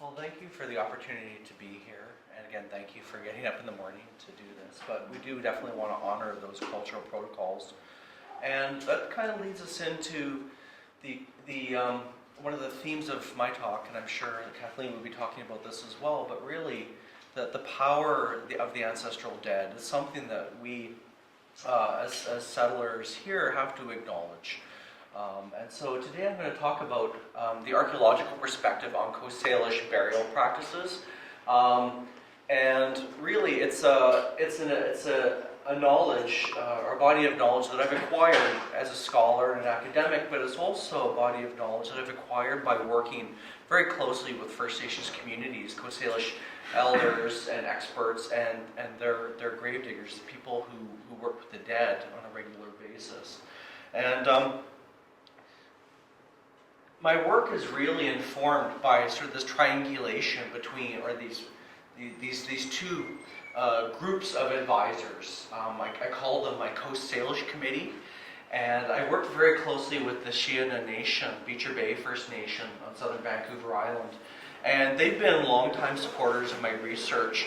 Well, thank you for the opportunity to be here. And again, thank you for getting up in the morning to do this. But we do definitely want to honor those cultural protocols. And that kind of leads us into the one of the themes of my talk, and I'm sure Kathleen will be talking about this as well, but really the power of the ancestral dead is something that we, as settlers here, have to acknowledge. And so today I'm going to talk about the archaeological perspective on Coast Salish burial practices. And really it's a knowledge, or a body of knowledge that I've acquired as a scholar and an academic, but it's also a body of knowledge that I've acquired by working very closely with First Nations communities, Coast Salish elders and experts and their grave diggers, the people who work with the dead on a regular basis. And my work is really informed by sort of this triangulation between, or these two groups of advisors. I call them my Coast Salish Committee, and I work very closely with the Shiana Nation, Beecher Bay First Nation on southern Vancouver Island. And they've been longtime supporters of my research.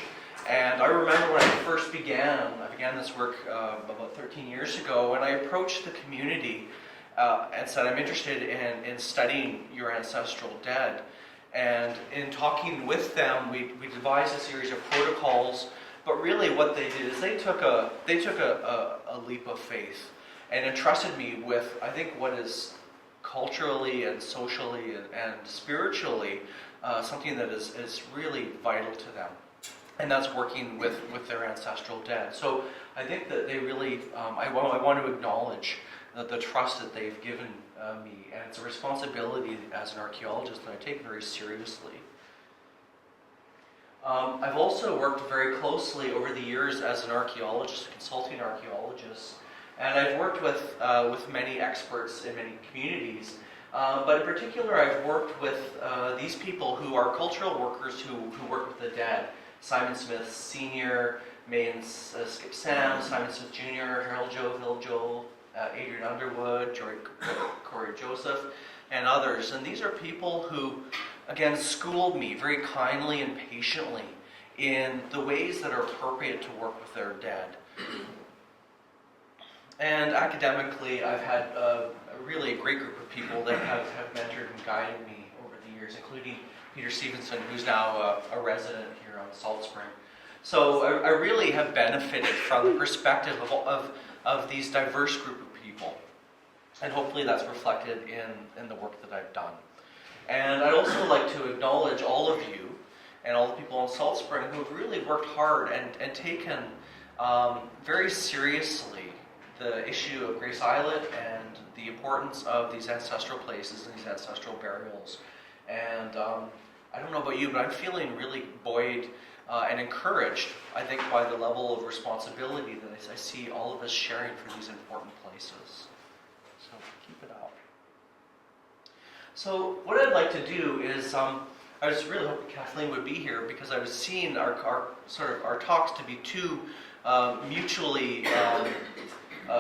And I remember when I began this work about 13 years ago, when I approached the community and said, I'm interested in studying your ancestral dead. And in talking with them, we devised a series of protocols. But really what they did is they took a leap of faith and entrusted me with, I think, what is culturally and socially and spiritually something that is really vital to them. And that's working with their ancestral dead. So I think that they really, I want to acknowledge the trust that they've given me, and it's a responsibility as an archaeologist that I take very seriously. I've also worked very closely over the years as an archaeologist, a consulting archaeologist, and I've worked with many experts in many communities. But in particular, I've worked with these people who are cultural workers who work with the dead. Simon Smith Sr., May and Skip Sam, Simon Smith Jr., Harold Joe, Phil Joel, Adrian Underwood, Corey Joseph, and others. And these are people who, again, schooled me very kindly and patiently in the ways that are appropriate to work with their dead. And academically, I've had a really great group of people that have mentored and guided me over the years, including Peter Stevenson, who's now a resident here on Salt Spring. So I really have benefited from the perspective of these diverse group of people. And hopefully that's reflected in the work that I've done. And I'd also like to acknowledge all of you and all the people in Salt Spring who have really worked hard and taken very seriously the issue of Grace Islet and the importance of these ancestral places and these ancestral burials. And I don't know about you, but I'm feeling really buoyed and encouraged, I think, by the level of responsibility that I see all of us sharing for these important places. So keep it up. So what I'd like to do is, I was really hoping Kathleen would be here because I was seeing our talks to be two mutually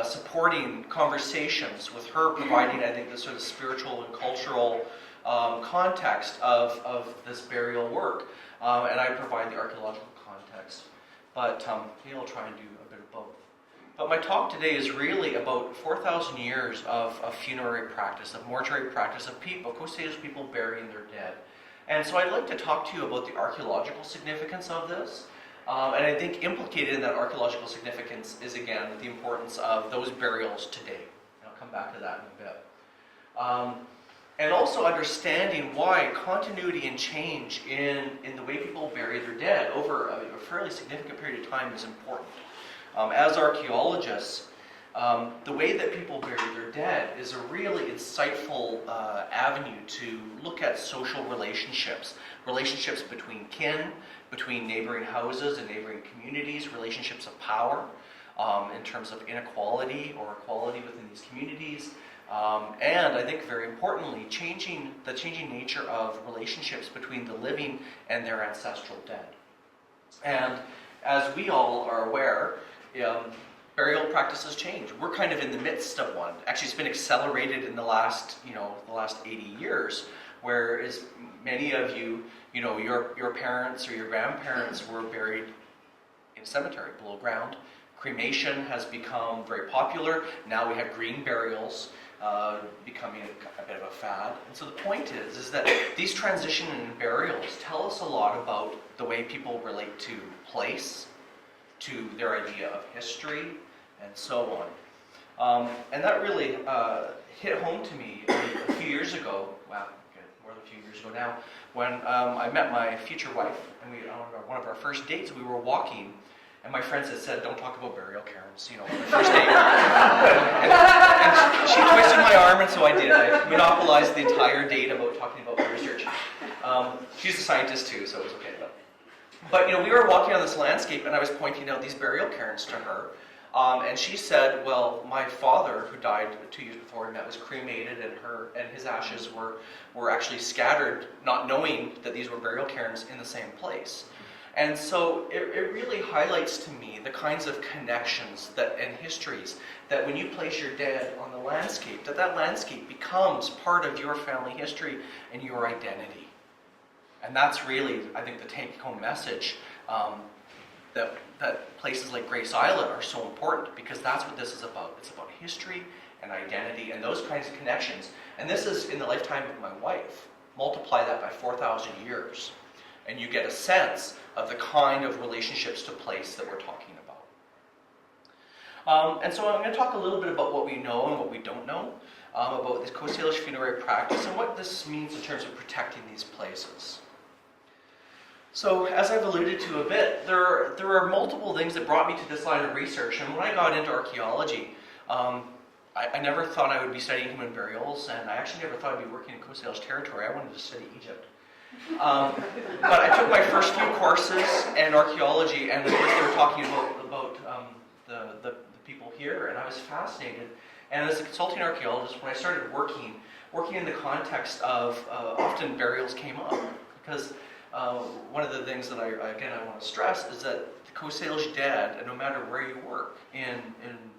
supporting conversations, with her providing, I think, the sort of spiritual and cultural context of this burial work, and I provide the archaeological context. But maybe I'll try and do a bit of both. But my talk today is really about 4,000 years of funerary practice, of mortuary practice, of people, Coast Salish people burying their dead. And so I'd like to talk to you about the archaeological significance of this. And I think implicated in that archaeological significance is, again, the importance of those burials today. And I'll come back to that in a bit. And also understanding why continuity and change in the way people bury their dead over a fairly significant period of time is important. As archaeologists, the way that people bury their dead is a really insightful avenue to look at social relationships between kin, between neighboring houses and neighboring communities, relationships of power in terms of inequality or equality within these communities, and I think very importantly, the changing nature of relationships between the living and their ancestral dead. And as we all are aware, burial practices change. We're kind of in the midst of one. Actually, it's been accelerated in the last 80 years. whereas many of you, your parents or your grandparents were buried in a cemetery, below ground. Cremation has become very popular. Now we have green burials becoming a bit of a fad. And so the point is that these transition and burials tell us a lot about the way people relate to place, to their idea of history, and so on. And that really hit home to me a few years ago, wow, more than a few years ago now, when I met my future wife, and on one of our first dates, we were walking, and my friends had said, don't talk about burial cairns, on the first date. and she twisted my arm, and so I did. I monopolized the entire date about talking about my research. She's a scientist too, so it was okay. But we were walking on this landscape, and I was pointing out these burial cairns to her. And she said, well, my father, who died 2 years before, and that was cremated, and his ashes were actually scattered, not knowing that these were burial cairns in the same place. And so it really highlights to me the kinds of connections and histories that when you place your dead on the landscape, that landscape becomes part of your family history and your identity. And that's really, I think, the take-home message that places like Grace Islet are so important, because that's what this is about. It's about history and identity and those kinds of connections. And this is in the lifetime of my wife. Multiply that by 4,000 years, and you get a sense of the kind of relationships to place that we're talking about. And so I'm going to talk a little bit about what we know and what we don't know about this Coast Salish funerary practice and what this means in terms of protecting these places. So, as I've alluded to a bit, there are multiple things that brought me to this line of research. And when I got into archaeology, I never thought I would be studying human burials, and I actually never thought I'd be working in Coast Salish territory. I wanted to study Egypt. But I took my first few courses in archaeology, and of course they were talking about the people here, and I was fascinated. And as a consulting archaeologist, when I started working in the context of often burials came up, because one of the things that I want to stress is that the Coast Salish dead, and no matter where you work in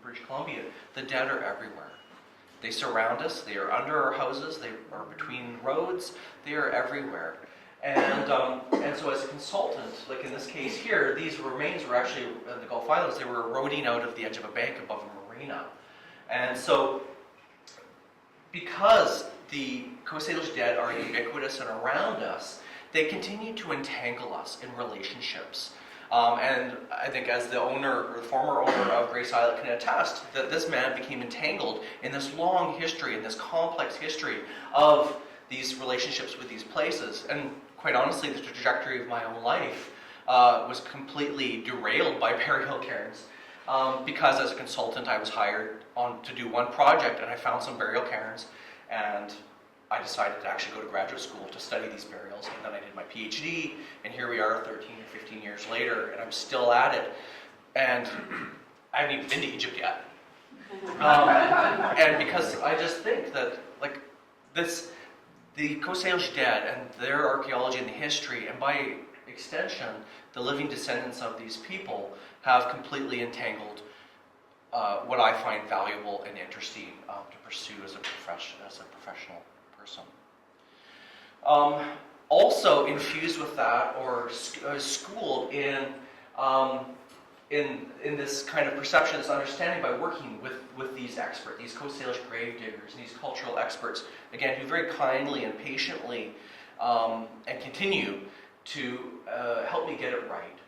British Columbia, the dead are everywhere. They surround us, they are under our houses, they are between roads, they are everywhere. And so as a consultant, like in this case here, these remains were actually, in the Gulf Islands, they were eroding out of the edge of a bank above a marina. And so, because the Coast Salish dead are ubiquitous and around us, they continue to entangle us in relationships. And I think as the owner, or the former owner of Grace Islet can attest, that this man became entangled in this long history, in this complex history of these relationships with these places. And quite honestly, the trajectory of my own life was completely derailed by burial cairns. Because as a consultant, I was hired on to do one project, and I found some burial cairns, and I decided to actually go to graduate school to study these burials, and then I did my PhD, and here we are 13 or 15 years later, and I'm still at it, and I haven't even been to Egypt yet. And because I just think that, like, the Coast Salish dead and their archaeology and the history, and by extension, the living descendants of these people have completely entangled what I find valuable and interesting to pursue as a professional person. Also infused with that, or schooled in this kind of perception, this understanding, by working with these experts, these Coast Salish grave diggers, and these cultural experts, again, who very kindly and patiently and continue to help me get it right.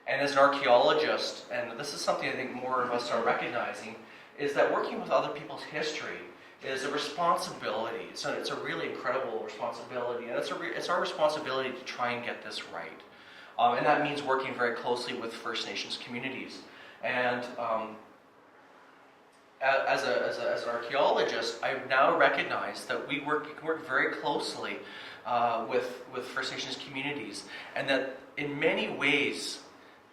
And as an archaeologist, and this is something I think more of us are recognizing, is that working with other people's history is a responsibility. So it's a really incredible responsibility, and it's our responsibility to try and get this right. And that means working very closely with First Nations communities. And as an archaeologist, I've now recognized that we can work very closely with First Nations communities, and that in many ways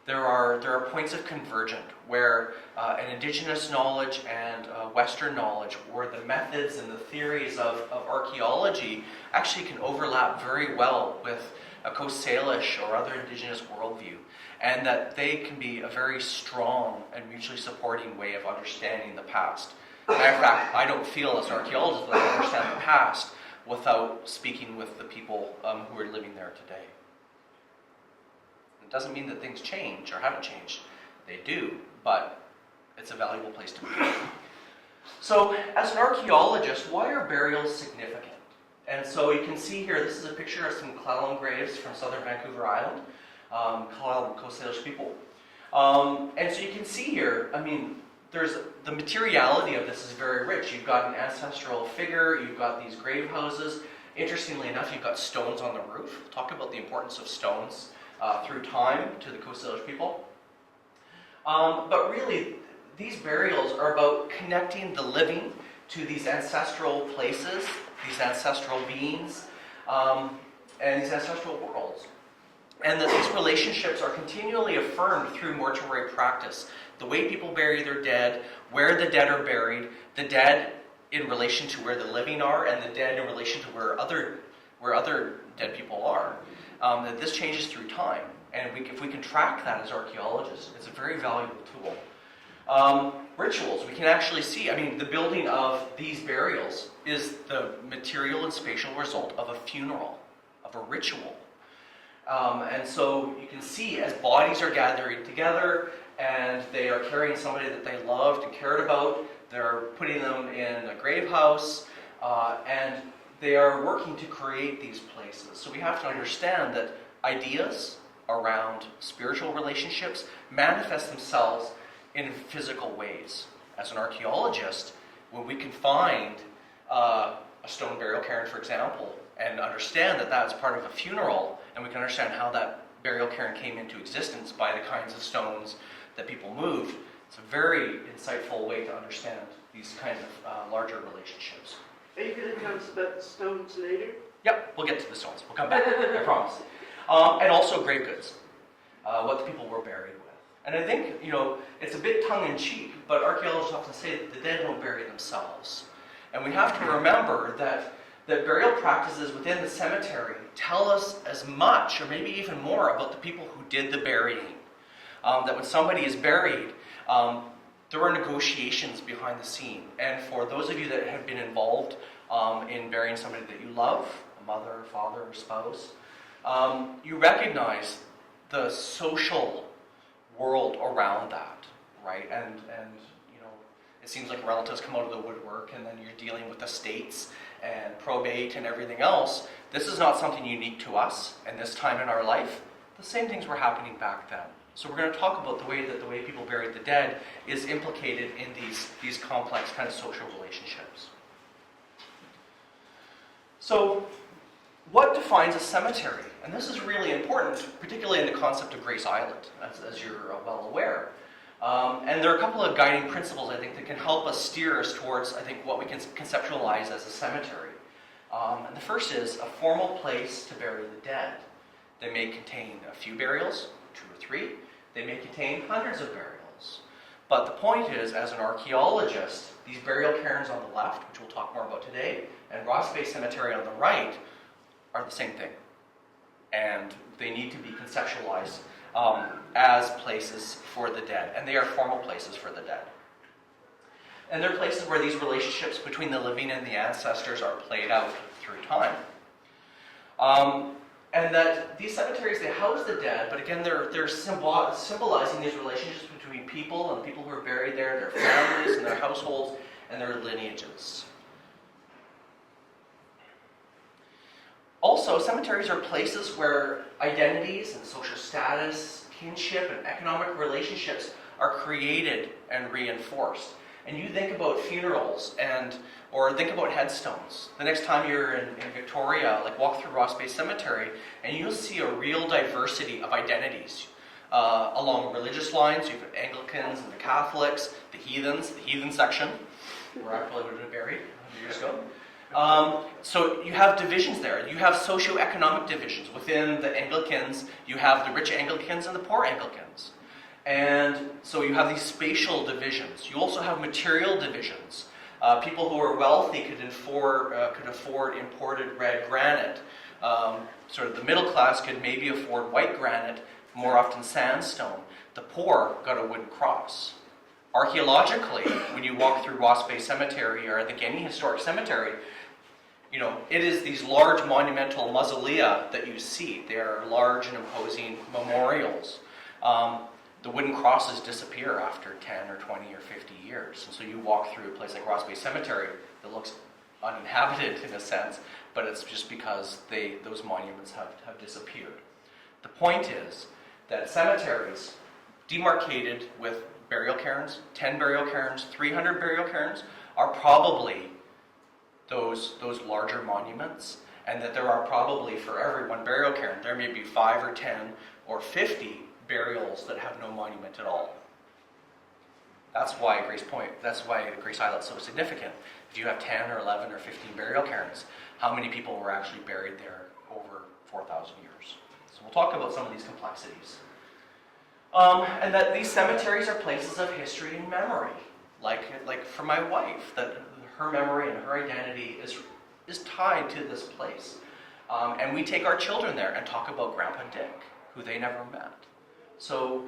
there are points of convergence where an Indigenous knowledge and Western knowledge, where the methods and the theories of archaeology actually can overlap very well with a Coast Salish or other Indigenous worldview, and that they can be a very strong and mutually supporting way of understanding the past. Matter of fact, I don't feel as an archaeologist that I understand the past, without speaking with the people who are living there today. It doesn't mean that things change or haven't changed. They do, but it's a valuable place to be. So, as an archaeologist, why are burials significant? And so you can see here, this is a picture of some Clallam graves from southern Vancouver Island, Clallam Salish people. And so you can see here, I mean, there's the materiality of this is very rich. You've got an ancestral figure, you've got these grave houses. Interestingly enough, you've got stones on the roof. Talk about the importance of stones through time to the Coast Salish people. But really, these burials are about connecting the living to these ancestral places, these ancestral beings, and these ancestral worlds. And that these relationships are continually affirmed through mortuary practice. The way people bury their dead, where the dead are buried, the dead in relation to where the living are, and the dead in relation to where other dead people are. That this changes through time. And if we can track that as archaeologists, it's a very valuable tool. Rituals, we can actually see, I mean, the building of these burials is the material and spatial result of a funeral, of a ritual. And so you can see as bodies are gathering together and they are carrying somebody that they loved and cared about, they're putting them in a grave house, and they are working to create these places. So we have to understand that ideas around spiritual relationships manifest themselves in physical ways. As an archaeologist, when we can find a stone burial cairn, for example, and understand that that's part of a funeral, and we can understand how that burial cairn came into existence by the kinds of stones that people moved, it's a very insightful way to understand these kinds of larger relationships. Are you going to tell us about the stones later? Yep, we'll get to the stones. We'll come back, I promise. And also grave goods, what the people were buried with. And I think, it's a bit tongue-in-cheek, but archaeologists often say that the dead don't bury themselves. And we have to remember that burial practices within the cemetery tell us as much, or maybe even more, about the people who did the burying. That when somebody is buried, there are negotiations behind the scene. And for those of you that have been involved in burying somebody that you love, a mother, father, or spouse, you recognize the social world around that, right? And it seems like relatives come out of the woodwork, and then you're dealing with estates and probate and everything else. This is not something unique to us and this time in our life. The same things were happening back then. So we're going to talk about the way people buried the dead is implicated in these complex kind of social relationships. So, what defines a cemetery? And this is really important, particularly in the concept of Grace Island, as you're well aware. And there are a couple of guiding principles, I think, that can help us steer us towards, I think, what we can conceptualize as a cemetery. And the first is a formal place to bury the dead. They may contain a few burials, 2 or 3. They may contain hundreds of burials. But the point is, as an archaeologist, these burial cairns on the left, which we'll talk more about today, and Ross Bay Cemetery on the right, are the same thing. And they need to be conceptualized as places for the dead. And they are formal places for the dead. And they're places where these relationships between the living and the ancestors are played out through time. And that these cemeteries, they house the dead, but again, they're symbolizing these relationships between people and the people who are buried there, their families and their households and their lineages. Also, cemeteries are places where identities and social status, kinship, and economic relationships are created and reinforced. And you think about funerals or think about headstones. The next time you're in Victoria, walk through Ross Bay Cemetery, and you'll see a real diversity of identities. Along religious lines, you have Anglicans and the Catholics, the heathen section, where I probably would have been buried 100 years ago. So you have divisions there. You have socioeconomic divisions. Within the Anglicans, you have the rich Anglicans and the poor Anglicans. And so you have these spatial divisions. You also have material divisions. People who are wealthy could afford imported red granite. Sort of the middle class could maybe afford white granite, more often sandstone. The poor got a wooden cross. Archaeologically, when you walk through Ross Bay Cemetery or I think any historic cemetery, it is these large monumental mausolea that you see. They are large and imposing memorials. The wooden crosses disappear after 10 or 20 or 50 years. And so you walk through a place like Ross Bay Cemetery that looks uninhabited in a sense, but it's just because those monuments have disappeared. The point is that cemeteries demarcated with burial cairns, 10 burial cairns, 300 burial cairns, are probably those larger monuments, and that there are probably for every one burial cairn, there may be 5 or 10 or 50 burials that have no monument at all. That's why Grace Islet's so significant. If you have 10 or 11 or 15 burial cairns, how many people were actually buried there over 4,000 years? So we'll talk about some of these complexities. And that these cemeteries are places of history and memory. Like for my wife, that her memory and her identity is tied to this place. And we take our children there and talk about Grandpa Dick, who they never met. So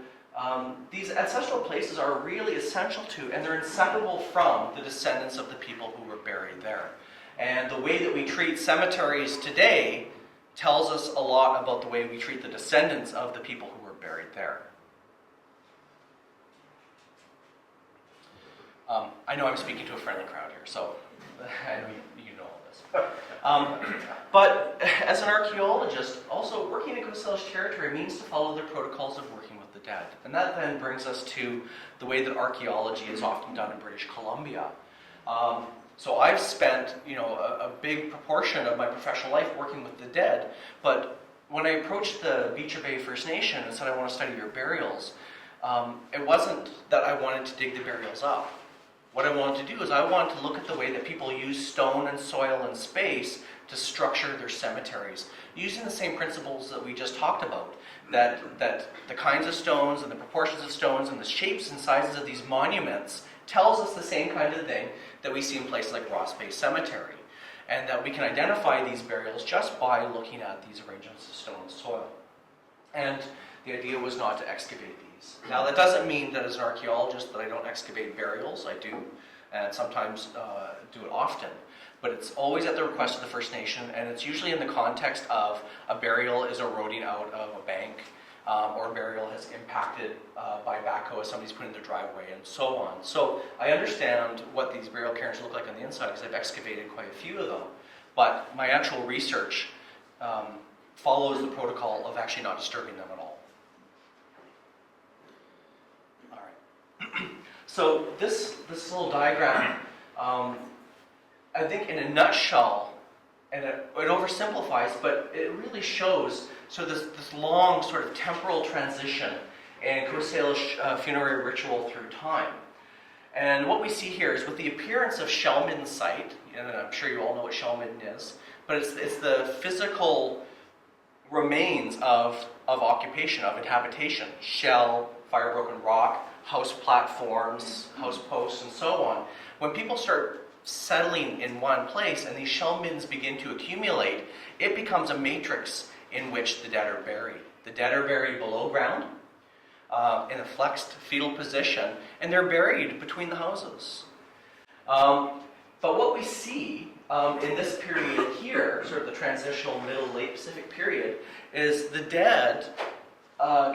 these ancestral places are really essential to, and they're inseparable from, the descendants of the people who were buried there. And the way that we treat cemeteries today tells us a lot about the way we treat the descendants of the people who were buried there. I know I'm speaking to a friendly crowd here, so I know you know all this. But as an archaeologist, also working in Coast Salish territory means to follow the protocols of working with the dead. And that then brings us to the way that archaeology is often done in British Columbia. So I've spent, a big proportion of my professional life working with the dead, but when I approached the Beecher Bay First Nation and said I want to study your burials, it wasn't that I wanted to dig the burials up. What I wanted to do is I wanted to look at the way that people use stone and soil and space to structure their cemeteries, using the same principles that we just talked about, that the kinds of stones and the proportions of stones and the shapes and sizes of these monuments tells us the same kind of thing that we see in places like Ross Bay Cemetery, and that we can identify these burials just by looking at these arrangements of stone and soil. And the idea was not to excavate these. Now, that doesn't mean that as an archaeologist that I don't excavate burials. I do, and sometimes do it often. But it's always at the request of the First Nation, and it's usually in the context of a burial is eroding out of a bank, or a burial has impacted by backhoe as somebody's put in their driveway, and so on. So I understand what these burial cairns look like on the inside because I've excavated quite a few of them. But my actual research follows the protocol of actually not disturbing them at all. All right. So this little diagram, I think in a nutshell, and it oversimplifies, but it really shows this long sort of temporal transition in Coast Salish funerary ritual through time. And what we see here is with the appearance of shell midden site, and I'm sure you all know what shell midden is, but it's the physical remains of occupation, of inhabitation. Shell, fire-broken rock, house platforms, house posts, and so on. When people start settling in one place and these shell middens begin to accumulate, it becomes a matrix in which the dead are buried. The dead are buried below ground, in a flexed fetal position, and they're buried between the houses. But what we see in this period here, sort of the transitional middle late Pacific period, is the dead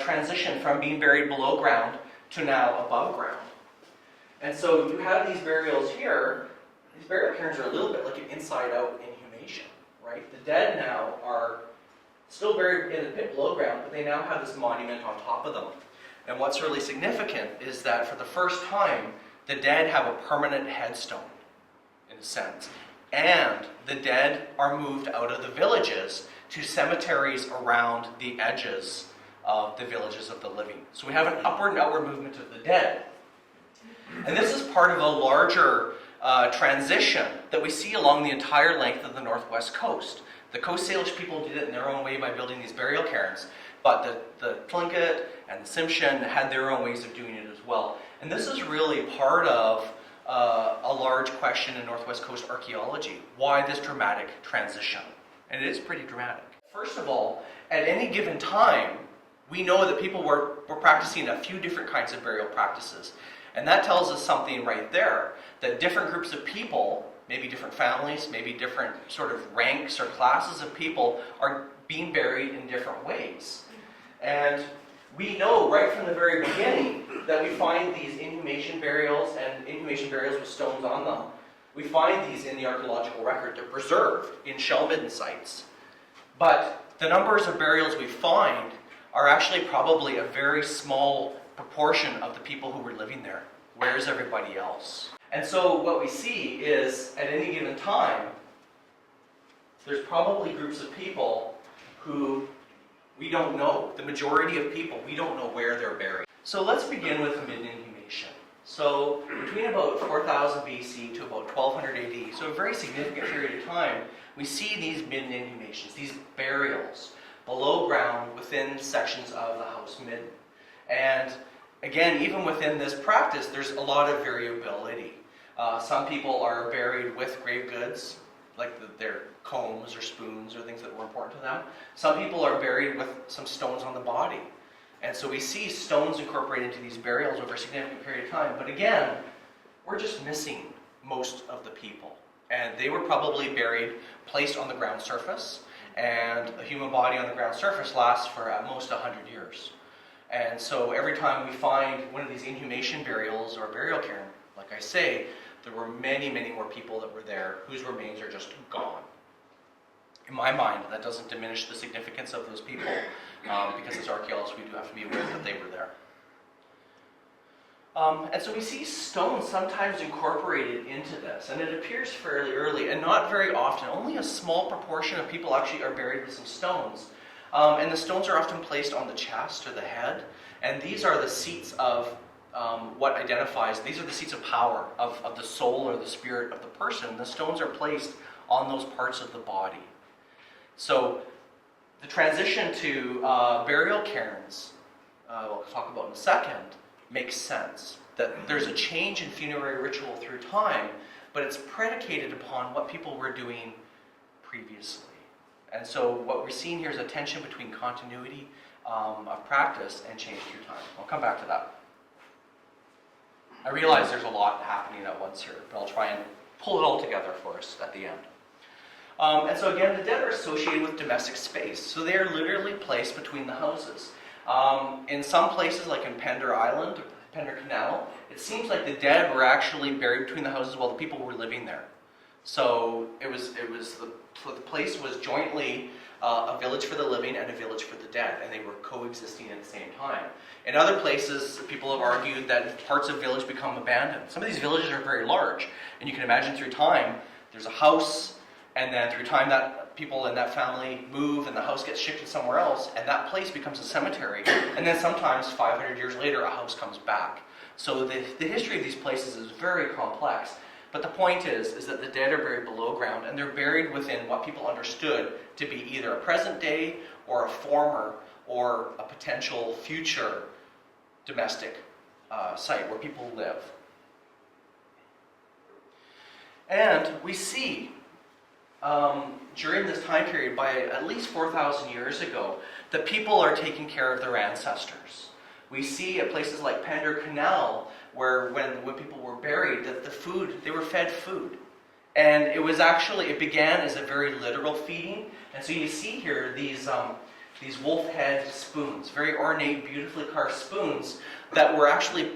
transition from being buried below ground to now above ground. And so you have these burials here. These burial cairns are a little bit like an inside-out inhumation, right? The dead now are still buried in the pit below ground, but they now have this monument on top of them. And what's really significant is that for the first time, the dead have a permanent headstone, in a sense. And the dead are moved out of the villages to cemeteries around the edges of the villages of the living. So we have an upward and outward movement of the dead. And this is part of a larger transition that we see along the entire length of the northwest coast. The Coast Salish people did it in their own way by building these burial cairns, but the Tlingit and the Tsimshian had their own ways of doing it as well. And this is really part of a large question in northwest coast archaeology. Why this dramatic transition? And it is pretty dramatic. First of all, at any given time, we know that people were practicing a few different kinds of burial practices. And that tells us something right there, that different groups of people maybe different families, maybe different sort of ranks or classes of people are being buried in different ways. And we know right from the very beginning that we find these inhumation burials and inhumation burials with stones on them. We find these in the archaeological record. They're preserved in shell-midden sites. But the numbers of burials we find are actually probably a very small proportion of the people who were living there. Where's everybody else? And so what we see is, at any given time, there's probably groups of people who we don't know. The majority of people, we don't know where they're buried. So let's begin with the midden inhumation. So between about 4000 BC to about 1200 AD, so a very significant period of time, we see these midden inhumations, these burials, below ground within sections of the house midden. And again, even within this practice, there's a lot of variability. Some people are buried with grave goods, like their combs or spoons or things that were important to them. Some people are buried with some stones on the body. And so we see stones incorporated into these burials over a significant period of time. But again, we're just missing most of the people. And they were probably buried, placed on the ground surface. And a human body on the ground surface lasts for at most 100 years. And so every time we find one of these inhumation burials or burial cairn, like I say, there were many, many more people that were there whose remains are just gone. In my mind, that doesn't diminish the significance of those people, because as archaeologists we do have to be aware that they were there. And so we see stones sometimes incorporated into this, and it appears fairly early, and not very often. Only a small proportion of people actually are buried with some stones. And the stones are often placed on the chest or the head, and these are the seats of what identifies, these are the seats of power of the soul or the spirit of the person. The stones are placed on those parts of the body. So the transition to burial cairns, we'll talk about in a second, makes sense. That there's a change in funerary ritual through time, but it's predicated upon what people were doing previously. And so what we're seeing here is a tension between continuity of practice and change through time. I'll come back to that. I realize there's a lot happening at once here, but I'll try and pull it all together for us at the end. And so again, the dead are associated with domestic space. So they are literally placed between the houses. In some places, like in Pender Island, or Pender Canal, it seems like the dead were actually buried between the houses while the people were living there. So the place was jointly a village for the living and a village for the dead, and they were coexisting at the same time. In other places, people have argued that parts of village become abandoned. Some of these villages are very large, and you can imagine through time, there's a house, and then through time that people in that family move and the house gets shifted somewhere else, and that place becomes a cemetery. And then sometimes 500 years later, a house comes back. So the history of these places is very complex. But the point is that the dead are buried below ground, and they're buried within what people understood to be either a present day or a former or a potential future domestic site where people live. And we see during this time period, by at least 4,000 years ago, that people are taking care of their ancestors. We see at places like Pender Canal, where when people were buried, that the food, they were fed food. And it began as a very literal feeding. And so you see here these wolf head spoons, very ornate, beautifully carved spoons that were actually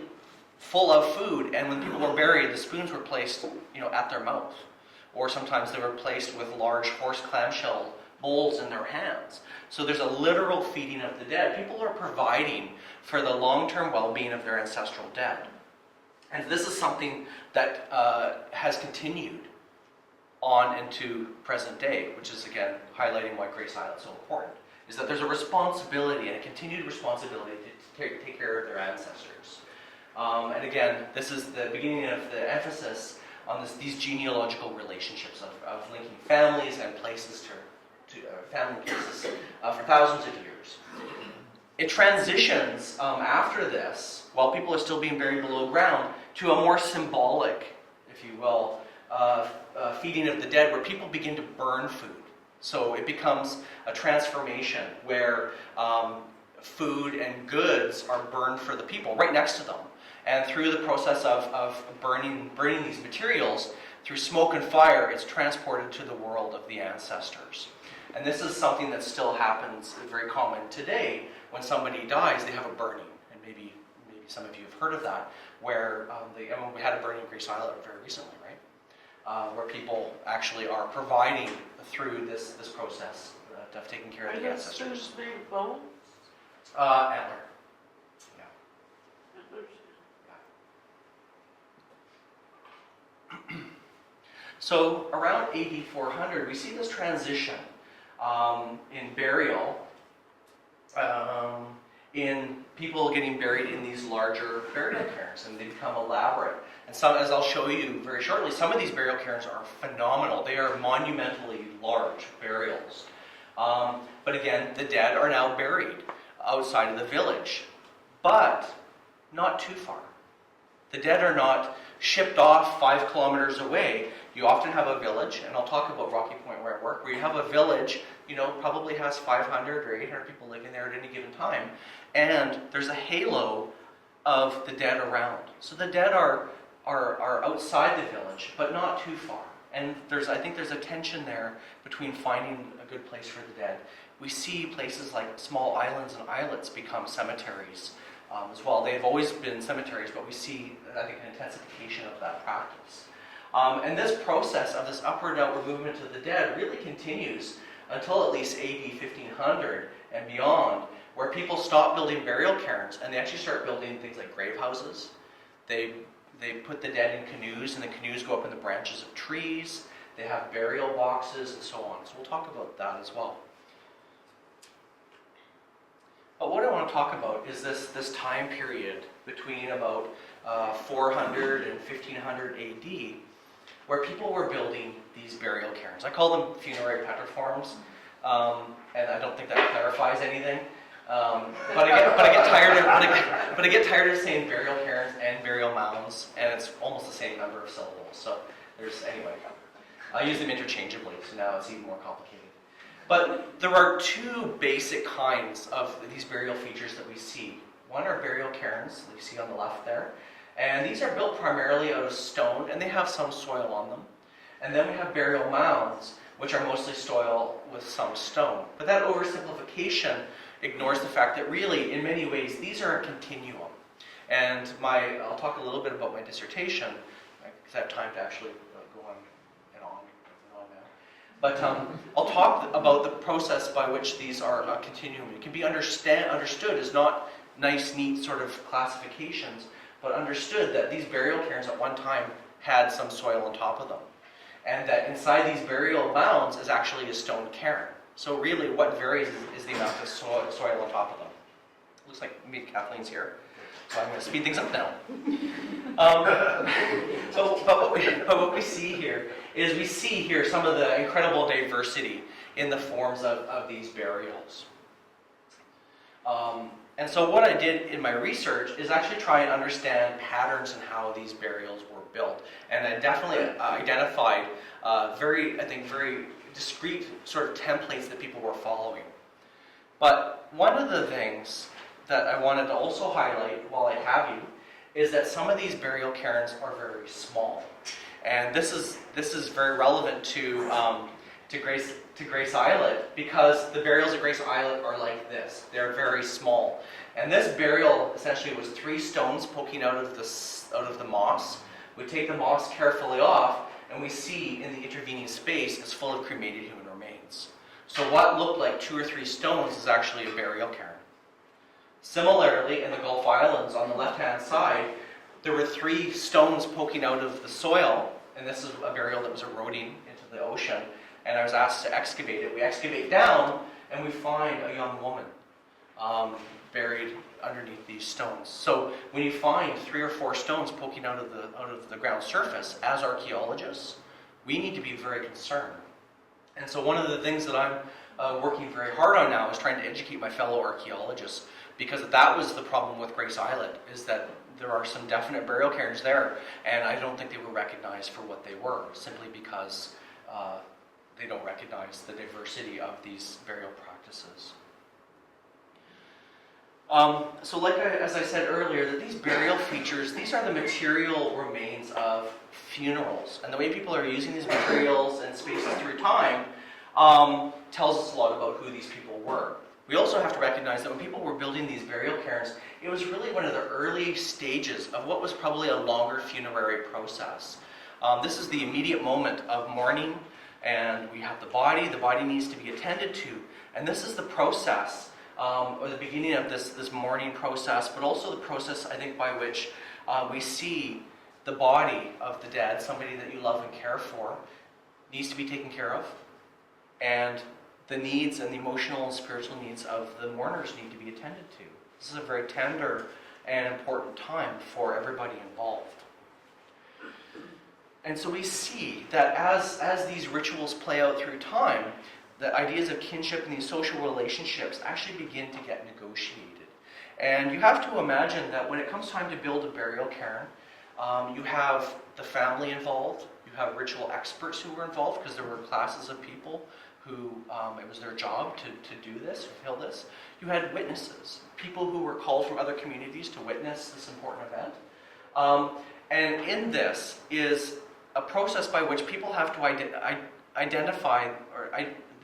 full of food. And when people were buried, the spoons were placed, at their mouth. Or sometimes they were placed with large horse clamshell bowls in their hands. So there's a literal feeding of the dead. People are providing for the long-term well-being of their ancestral dead. And this is something that has continued on into present day, which is, again, highlighting why Grace Island is so important, is that there's a responsibility and a continued responsibility to take care of their ancestors. And again, this is the beginning of the emphasis on these genealogical relationships of linking families and places to family places for thousands of years. It transitions after this, while people are still being buried below ground, to a more symbolic, if you will, feeding of the dead, where people begin to burn food. So it becomes a transformation where food and goods are burned for the people, right next to them. And through the process of burning these materials, through smoke and fire, it's transported to the world of the ancestors. And this is something that still happens, very common today. When somebody dies, they have a burning. And maybe some of you have heard of that, where we had a burning in Grace Island very recently, right? Where people actually are providing through this process of taking care of the ancestors. Stones made bones? Antler. Yeah. So around AD 400, we see this transition in burial, in people getting buried in these larger burial cairns, and they become elaborate. And some, as I'll show you very shortly, some of these burial cairns are phenomenal. They are monumentally large burials. But again, the dead are now buried outside of the village, but not too far. The dead are not shipped off 5 kilometers away. You often have a village, and I'll talk about Rocky Point where I work, where you have a village, probably has 500 or 800 people living there at any given time, and there's a halo of the dead around. So the dead are outside the village, but not too far. And I think there's a tension there between finding a good place for the dead. We see places like small islands and islets become cemeteries as well. They've always been cemeteries, but we see, I think, an intensification of that practice. And this process of this upward and outward movement of the dead really continues until at least AD 1500 and beyond, where people stop building burial cairns and they actually start building things like grave houses. They put the dead in canoes, and the canoes go up in the branches of trees. They have burial boxes and so on. So we'll talk about that as well. But what I want to talk about is this time period between about 400 and 1500 AD, where people were building these burial cairns. I call them funerary petriforms, and I don't think that clarifies anything. But I get tired of saying burial cairns and burial mounds, and it's almost the same number of syllables. So anyway, I use them interchangeably, so now it's even more complicated. But there are 2 basic kinds of these burial features that we see. One are burial cairns, that you see on the left there, and these are built primarily out of stone, and they have some soil on them. And then we have burial mounds, which are mostly soil with some stone. But that oversimplification ignores the fact that really, in many ways, these are a continuum. And I'll talk a little bit about my dissertation, because I have time to actually go on and on now. But I'll talk about the process by which these are a continuum. It can be understood as not nice, neat sort of classifications, but understood that these burial cairns at one time had some soil on top of them. And that inside these burial mounds is actually a stone cairn. So really what varies is the amount of soil on top of them. Looks like maybe Kathleen's here, so I'm going to speed things up now. But what we see here is we see here some of the incredible diversity in the forms of these burials. And so what I did in my research is actually try and understand patterns in how these burials were built. And I definitely identified very discrete sort of templates that people were following. But one of the things that I wanted to also highlight while I have you is that some of these burial cairns are very small. And this is very relevant to Grace Islet, because the burials at Grace Islet are like this. They're very small. And this burial essentially was 3 stones poking out of the moss. We take the moss carefully off, and we see in the intervening space is full of cremated human remains. So what looked like 2 or 3 stones is actually a burial cairn. Similarly, in the Gulf Islands on the left-hand side, there were 3 stones poking out of the soil, and this is a burial that was eroding into the ocean, and I was asked to excavate it. We excavate down, and we find a young woman buried underneath these stones. So when you find 3 or 4 stones poking out of the ground surface, as archaeologists, we need to be very concerned. And so one of the things that I'm working very hard on now is trying to educate my fellow archaeologists, because that was the problem with Grace Islet, is that there are some definite burial cairns there, and I don't think they were recognized for what they were, simply because they don't recognize the diversity of these burial practices. So as I said earlier, that these burial features, these are the material remains of funerals. And the way people are using these materials and spaces through time tells us a lot about who these people were. We also have to recognize that when people were building these burial cairns, it was really one of the early stages of what was probably a longer funerary process. This is the immediate moment of mourning, and we have the body needs to be attended to. And this is the process, or the beginning of this mourning process, but also the process, I think, by which we see the body of the dead, somebody that you love and care for, needs to be taken care of, and the needs and the emotional and spiritual needs of the mourners need to be attended to. This is a very tender and important time for everybody involved. And so we see that as these rituals play out through time, the ideas of kinship and these social relationships actually begin to get negotiated. And you have to imagine that when it comes time to build a burial cairn, you have the family involved, you have ritual experts who were involved, because there were classes of people who it was their job to do this, fulfill this. You had witnesses, people who were called from other communities to witness this important event. And in this is a process by which people have to identify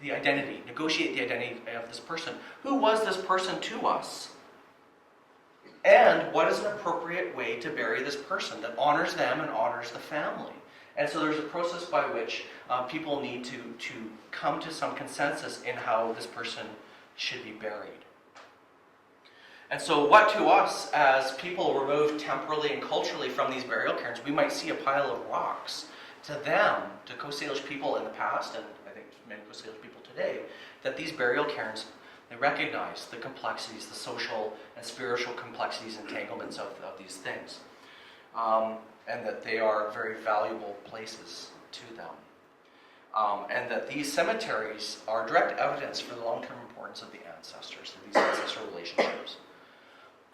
the identity, negotiate the identity of this person. Who was this person to us? And what is an appropriate way to bury this person that honors them and honors the family? And so there's a process by which people need to come to some consensus in how this person should be buried. And so what to us, as people removed temporally and culturally from these burial cairns, we might see a pile of rocks. To them, to Coast Salish people in the past, and I think many Coast Salish people today, that these burial cairns, they recognize the complexities, the social and spiritual complexities, entanglements of these things. And that they are very valuable places to them. And that these cemeteries are direct evidence for the long-term importance of the ancestors, of these ancestral relationships.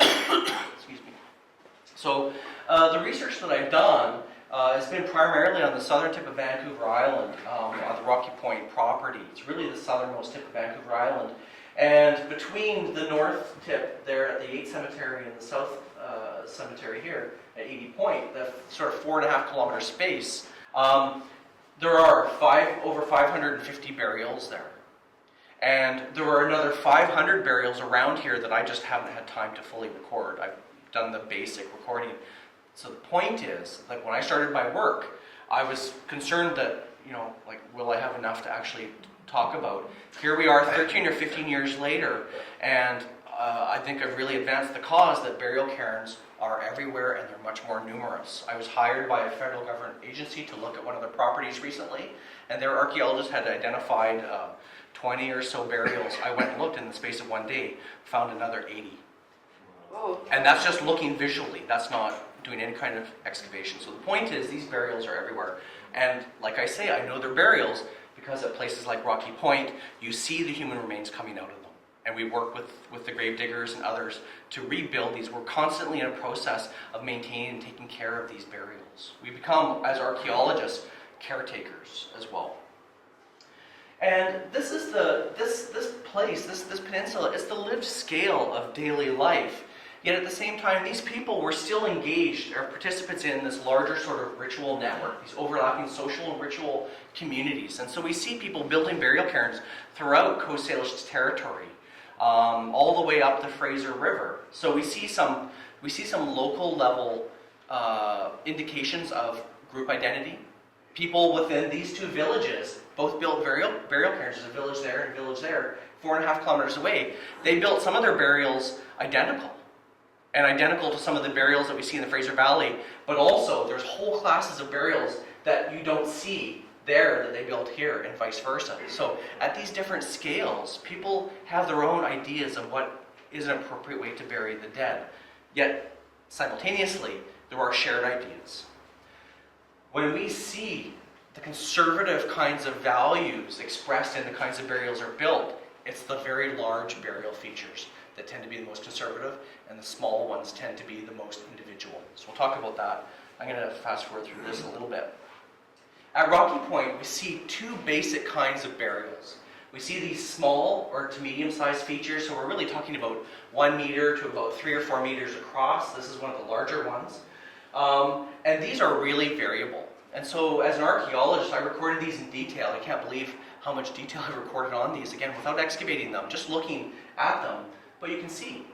Excuse me. So the research that I've done has been primarily on the southern tip of Vancouver Island, on the Rocky Point property. It's really the southernmost tip of Vancouver Island. And between the north tip there at the 8th Cemetery and the south cemetery here at 80 Point, the sort of 4.5 kilometer space, there are over 550 burials there. And there are another 500 burials around here that I just haven't had time to fully record. I've done the basic recording. So the point is, like, when I started my work, I was concerned that, will I have enough to actually talk about? Here we are 13 or 15 years later, and I think I've really advanced the cause that burial cairns are everywhere and they're much more numerous. I was hired by a federal government agency to look at one of their properties recently, and their archaeologists had identified 20 or so burials. I went and looked in the space of one day, found another 80. Oh. And that's just looking visually. That's not doing any kind of excavation. So the point is, these burials are everywhere. And like I say, I know they're burials because at places like Rocky Point, you see the human remains coming out of them. And we work with the grave diggers and others to rebuild these. We're constantly in a process of maintaining and taking care of these burials. We become, as archaeologists, caretakers as well. And this is this place, this peninsula, is the lived scale of daily life. Yet at the same time, these people were still engaged, or participants in this larger sort of ritual network, these overlapping social and ritual communities. And so we see people building burial cairns throughout Coast Salish territory, all the way up the Fraser River. So we see some local level indications of group identity. People within these two villages both built burial cairns. There's a village there and a village there, 4.5 kilometers away. They built some of their burials identical to some of the burials that we see in the Fraser Valley, but also there's whole classes of burials that you don't see there that they built here, and vice versa. So at these different scales, people have their own ideas of what is an appropriate way to bury the dead. Yet, simultaneously, there are shared ideas. When we see the conservative kinds of values expressed in the kinds of burials are built, it's the very large burial features that tend to be the most conservative, and the small ones tend to be the most individual. So we'll talk about that. I'm going to fast forward through this a little bit. At Rocky Point, we see two basic kinds of burials. We see these small or to medium-sized features, so we're really talking about 1 meter to about 3 or 4 meters across. This is one of the larger ones. And these are really variable. And so as an archaeologist, I recorded these in detail. I can't believe how much detail I recorded on these, again, without excavating them, just looking at them. But you can see,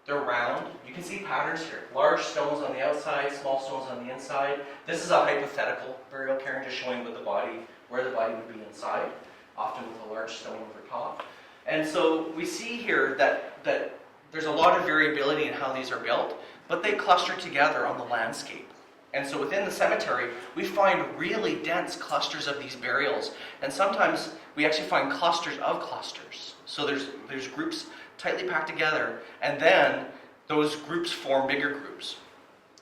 they're round. You can see patterns here. Large stones on the outside, small stones on the inside. This is a hypothetical burial cairn, just showing where the body would be inside, often with a large stone over top. And so we see here that there's a lot of variability in how these are built, but they cluster together on the landscape. And so within the cemetery, we find really dense clusters of these burials. And sometimes we actually find clusters of clusters. So there's groups tightly packed together, and then those groups form bigger groups.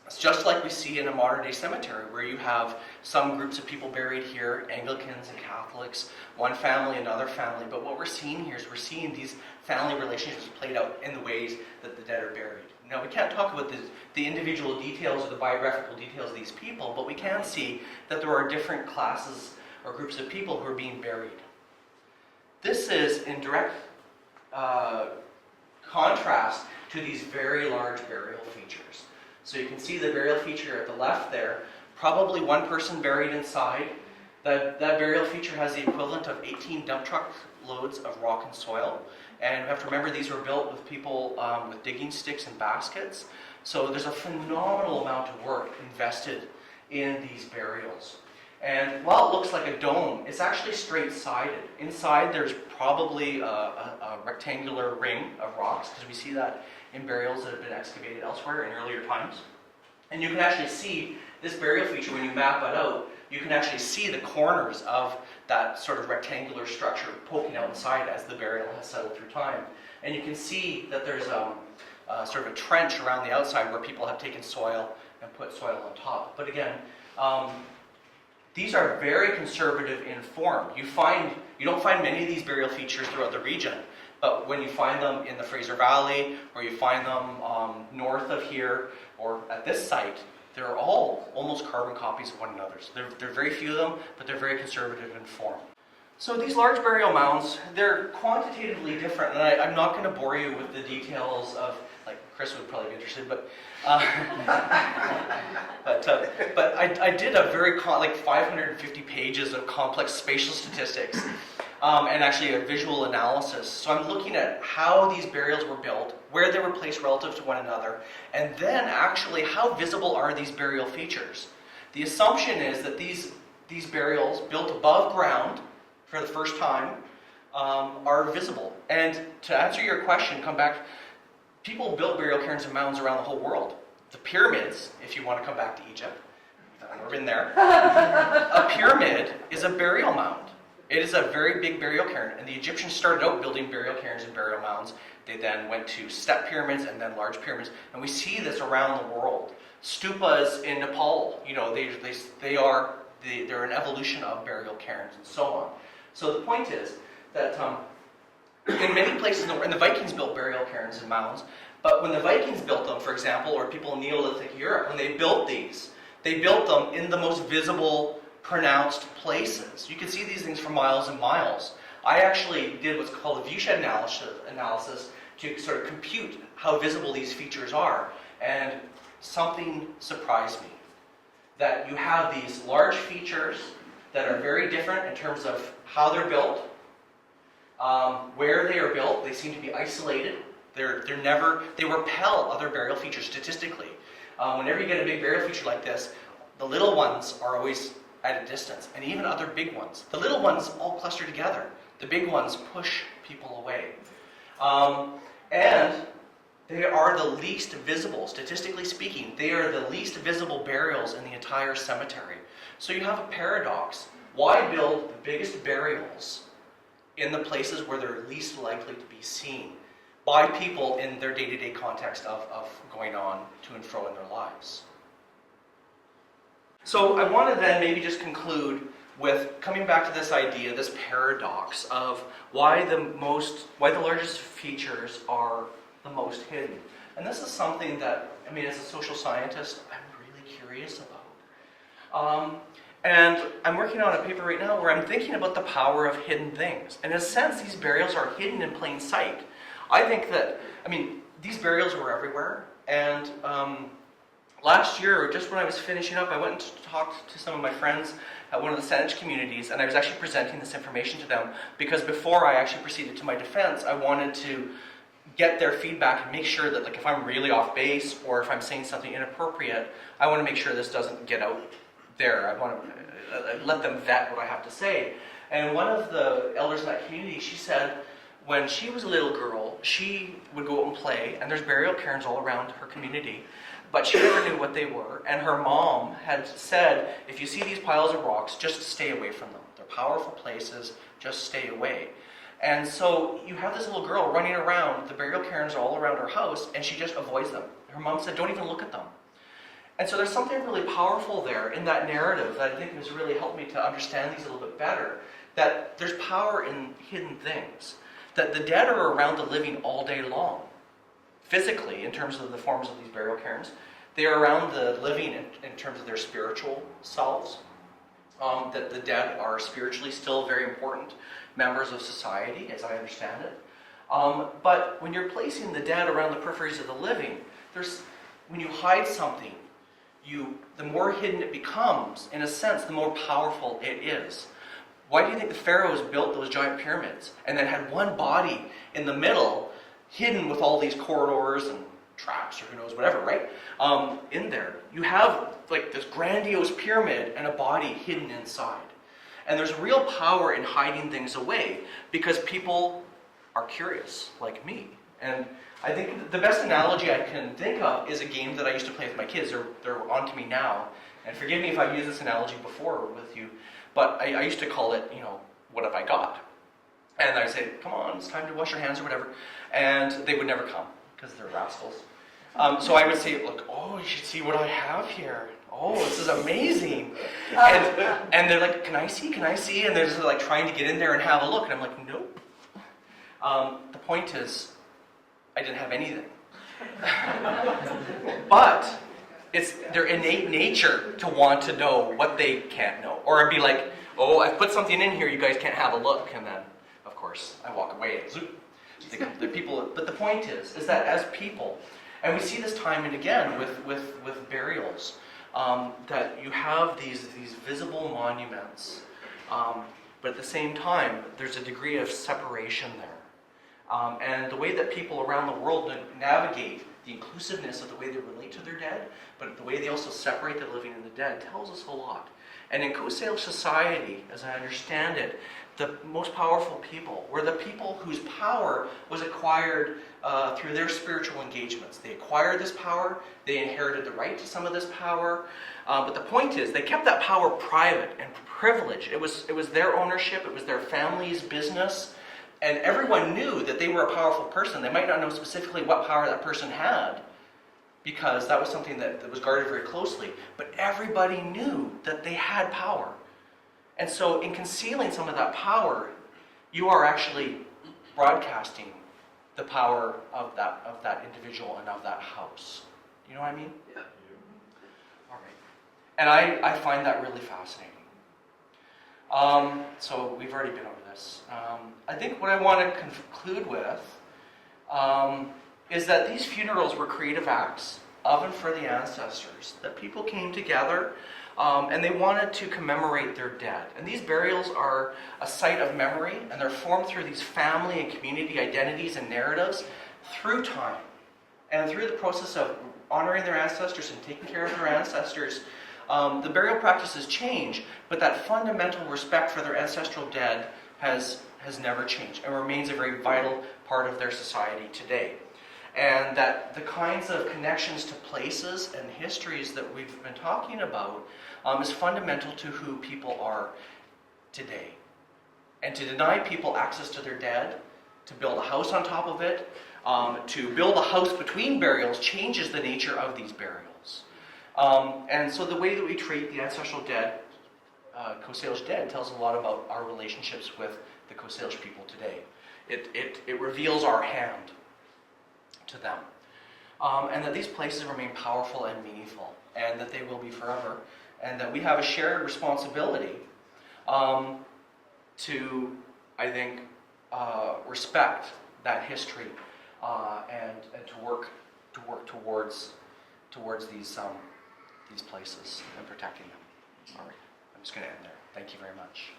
It's just like we see in a modern day cemetery, where you have some groups of people buried here, Anglicans and Catholics, one family, another family. But what we're seeing here is we're seeing these family relationships played out in the ways that the dead are buried. Now, we can't talk about the individual details or the biographical details of these people, but we can see that there are different classes or groups of people who are being buried. This is in direct contrast to these very large burial features. So you can see the burial feature at the left there, probably one person buried inside. That burial feature has the equivalent of 18 dump truck loads of rock and soil. And you have to remember, these were built with people with digging sticks and baskets. So there's a phenomenal amount of work invested in these burials. And while it looks like a dome, it's actually straight-sided. Inside there's probably a rectangular ring of rocks, because we see that in burials that have been excavated elsewhere in earlier times. And you can actually see this burial feature, when you map it out, you can actually see the corners of that sort of rectangular structure poking out inside as the burial has settled through time. And you can see that there's sort of a trench around the outside where people have taken soil and put soil on top. But again, these are very conservative in form. You don't find many of these burial features throughout the region, but when you find them in the Fraser Valley, or you find them north of here, or at this site, they're all almost carbon copies of one another. So there are very few of them, but they're very conservative in form. So these large burial mounds, they're quantitatively different, and I'm not going to bore you with the details of, like Chris would probably be interested, but but I did a very like 550 pages of complex spatial statistics and actually a visual analysis. So I'm looking at how these burials were built, where they were placed relative to one another, and then actually how visible are these burial features. The assumption is that these burials built above ground for the first time are visible. And to answer your question, come back, people built burial cairns and mounds around the whole world. The pyramids, if you want to come back to Egypt, I've never been there, a pyramid is a burial mound. It is a very big burial cairn, and the Egyptians started out building burial cairns and burial mounds. They then went to step pyramids and then large pyramids, and we see this around the world. Stupas in Nepal, they're an evolution of burial cairns and so on. So the point is that in many places, and the Vikings built burial cairns and mounds, but when the Vikings built them, for example, or people in Neolithic Europe, when they built these, they built them in the most visible, pronounced places. You can see these things for miles and miles. I actually did what's called a viewshed analysis to sort of compute how visible these features are, and something surprised me. That you have these large features that are very different in terms of how they're built, where they are built. They seem to be isolated. They repel other burial features statistically. Whenever you get a big burial feature like this, the little ones are always at a distance, and even other big ones. The little ones all cluster together. The big ones push people away. And they are the least visible, statistically speaking. They are the least visible burials in the entire cemetery. So you have a paradox. Why build the biggest burials in the places where they're least likely to be seen by people in their day-to-day context of going on to and fro in their lives? So I want to then maybe just conclude with coming back to this idea, this paradox of why the largest features are the most hidden. And this is something that, as a social scientist, I'm really curious about. And I'm working on a paper right now where I'm thinking about the power of hidden things. And in a sense, these burials are hidden in plain sight. I think that, these burials were everywhere. And last year, just when I was finishing up, I went and talked to some of my friends at one of the Salish communities, and I was actually presenting this information to them because before I actually proceeded to my defense, I wanted to get their feedback and make sure that, like, if I'm really off base or if I'm saying something inappropriate, I want to make sure this doesn't get out there. I want to let them vet what I have to say. And one of the elders in that community, she said when she was a little girl, she would go out and play, and there's burial cairns all around her community, but she never knew what they were. And her mom had said, if you see these piles of rocks, just stay away from them. They're powerful places, just stay away. And so you have this little girl running around, the burial cairns are all around her house, and she just avoids them. Her mom said, don't even look at them. And so there's something really powerful there in that narrative that I think has really helped me to understand these a little bit better, that there's power in hidden things, that the dead are around the living all day long, physically, in terms of the forms of these burial cairns. They are around the living in terms of their spiritual selves, that the dead are spiritually still very important members of society, as I understand it. But when you're placing the dead around the peripheries of the living, when you hide something, the more hidden it becomes, in a sense, the more powerful it is. Why do you think the pharaohs built those giant pyramids and then had one body in the middle, hidden with all these corridors and traps or who knows, whatever, right? In there. You have like this grandiose pyramid and a body hidden inside. And there's real power in hiding things away because people are curious, like me. And I think the best analogy I can think of is a game that I used to play with my kids. They're on to me now. And forgive me if I've used this analogy before with you, but I used to call it, what have I got? And I'd say, come on, it's time to wash your hands or whatever. And they would never come because they're rascals. So I would say, look, you should see what I have here. Oh, this is amazing. And they're like, can I see? And they're just like trying to get in there and have a look. And I'm like, nope. The point is, I didn't have anything. But it's their innate nature to want to know what they can't know. Or it'd be like, I've put something in here, you guys can't have a look. And then, of course, I walk away and zoop. The people, but the point is that as people, and we see this time and again with burials, that you have these visible monuments, but at the same time, there's a degree of separation there. And the way that people around the world navigate the inclusiveness of the way they relate to their dead, but the way they also separate the living and the dead tells us a lot. And in Coast Salish society, as I understand it, the most powerful people were the people whose power was acquired through their spiritual engagements. They acquired this power, they inherited the right to some of this power, but the point is, they kept that power private and privileged. It was their ownership, it was their family's business, and everyone knew that they were a powerful person. They might not know specifically what power that person had, because that was something that was guarded very closely, but everybody knew that they had power. And so in concealing some of that power, you are actually broadcasting the power of that individual and of that house. You know what I mean? Yeah. All right. And I find that really fascinating. So we've already been over this. I think what I want to conclude with is that these funerals were creative acts of and for the ancestors, that people came together and they wanted to commemorate their dead. And these burials are a site of memory, and they're formed through these family and community identities and narratives through time. And through the process of honoring their ancestors and taking care of their ancestors, the burial practices change, but that fundamental respect for their ancestral dead has never changed and remains a very vital part of their society today. And that the kinds of connections to places and histories that we've been talking about is fundamental to who people are today. And to deny people access to their dead, to build a house on top of it, to build a house between burials changes the nature of these burials. And so the way that we treat the ancestral dead, Coast Salish dead, tells a lot about our relationships with the Coast Salish people today. It reveals our hand to them. And that these places remain powerful and meaningful, and that they will be forever. and that we have a shared responsibility to, I think, respect that history and to work towards these places and protecting them. All right, I'm just going to end there. Thank you very much.